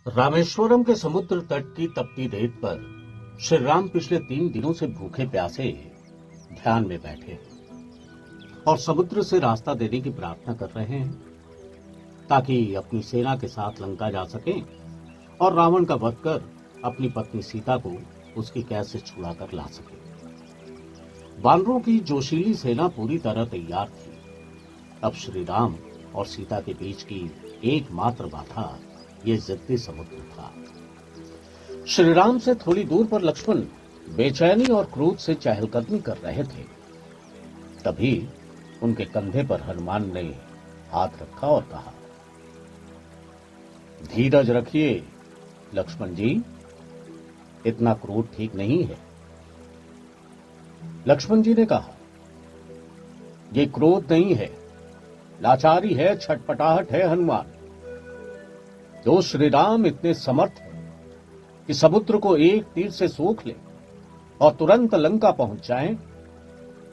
रामेश्वरम के समुद्र तट की तपती रेत पर श्री राम पिछले 3 दिनों से भूखे प्यासे ध्यान में बैठे और समुद्र से रास्ता देने की प्रार्थना कर रहे हैं ताकि अपनी सेना के साथ लंका जा सकें और रावण का वध कर अपनी पत्नी सीता को उसकी कैद से छुड़ा कर ला सके। वानरों की जोशीली सेना पूरी तरह तैयार थी। अब श्री राम और सीता के बीच की एकमात्र बाधा ये जिद्दी समुद्र था। श्री राम से थोड़ी दूर पर लक्ष्मण बेचैनी और क्रोध से चहलकदमी कर रहे थे। तभी उनके कंधे पर हनुमान ने हाथ रखा और कहा, धीरज रखिए लक्ष्मण जी, इतना क्रोध ठीक नहीं है। लक्ष्मण जी ने कहा, ये क्रोध नहीं है, लाचारी है, छटपटाहट है हनुमान। जो श्री राम इतने समर्थ हैं कि समुद्र को एक तीर से सोख ले और तुरंत लंका पहुंच जाएं,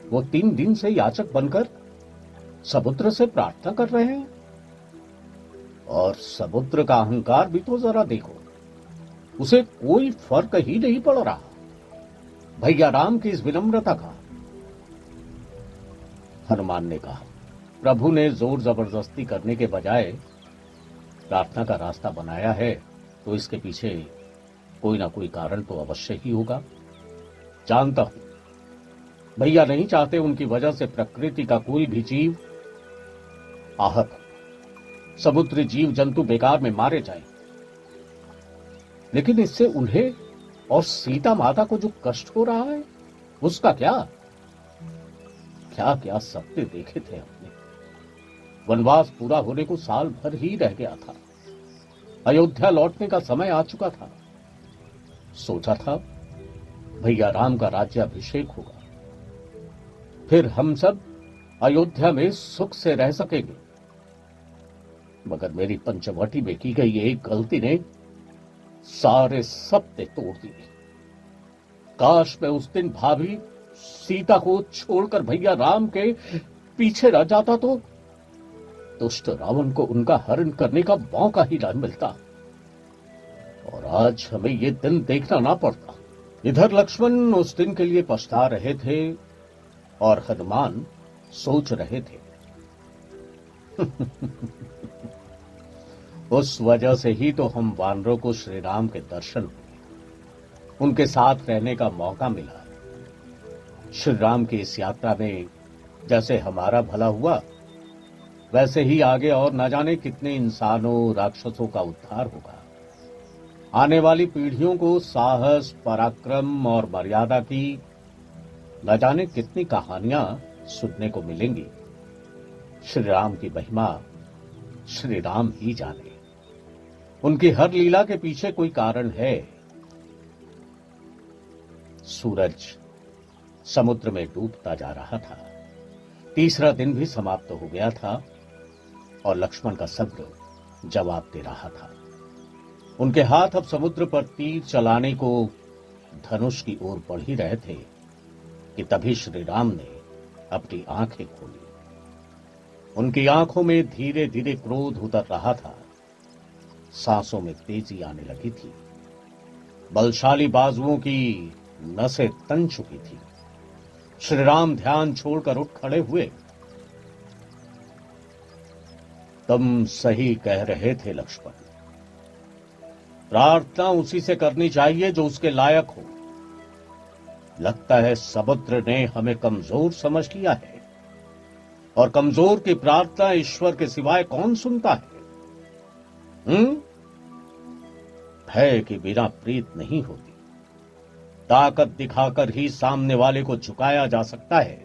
वो 3 दिन से याचक बनकर समुद्र से प्रार्थना कर रहे हैं। और समुद्र का अहंकार भी तो जरा देखो, उसे कोई फर्क ही नहीं पड़ रहा भैया राम की इस विनम्रता का। हनुमान ने कहा, प्रभु ने जोर जबरदस्ती करने के बजाय प्रार्थना का रास्ता बनाया है, तो इसके पीछे कोई ना कोई कारण तो अवश्य ही होगा। जानता हूं भैया नहीं चाहते उनकी वजह से प्रकृति का कोई भी जीव आहत हो, समुद्री जीव जंतु बेकार में मारे जाएं। लेकिन इससे उन्हें और सीता माता को जो कष्ट हो रहा है उसका क्या क्या क्या सपने देखे थे हमने। वनवास पूरा होने को साल भर ही रह गया था। अयोध्या लौटने का समय आ चुका था। सोचा था भैया राम का राज्याभिषेक होगा, फिर हम सब अयोध्या में सुख से रह सकेंगे। मगर मेरी पंचवटी में की गई एक गलती ने सारे सपने तोड़ दिए। काश मैं उस दिन भाभी सीता को छोड़कर भैया राम के पीछे रह जाता तो दुष्ट रावण को उनका हरण करने का मौका ही न मिलता और आज हमें ये दिन देखना ना पड़ता। इधर लक्ष्मण उस दिन के लिए पछता रहे थे और हनुमान सोच रहे थे उस वजह से ही तो हम वानरों को श्री राम के दर्शन हुए, उनके साथ रहने का मौका मिला। श्री राम की इस यात्रा में जैसे हमारा भला हुआ, वैसे ही आगे और न जाने कितने इंसानों राक्षसों का उद्धार होगा। आने वाली पीढ़ियों को साहस, पराक्रम और मर्यादा की न जाने कितनी कहानियां सुनने को मिलेंगी। श्री राम की महिमा श्री राम ही जाने। उनकी हर लीला के पीछे कोई कारण है। सूरज समुद्र में डूबता जा रहा था। तीसरा दिन भी समाप्त हो गया था और लक्ष्मण का सब्र जवाब दे रहा था। उनके हाथ अब समुद्र पर तीर चलाने को धनुष की ओर बढ़ ही रहे थे कि तभी श्री राम ने अपनी आंखें खोली। उनकी आंखों में धीरे धीरे क्रोध उतर रहा था। सांसों में तेजी आने लगी थी। बलशाली बाजुओं की नसें तन चुकी थी। श्री राम ध्यान छोड़कर उठ खड़े हुए। तुम सही कह रहे थे लक्ष्मण, प्रार्थना उसी से करनी चाहिए जो उसके लायक हो। लगता है समुद्र ने हमें कमजोर समझ लिया है और कमजोर की प्रार्थना ईश्वर के सिवाय कौन सुनता है। भय के बिना प्रीत नहीं होती। ताकत दिखाकर ही सामने वाले को झुकाया जा सकता है।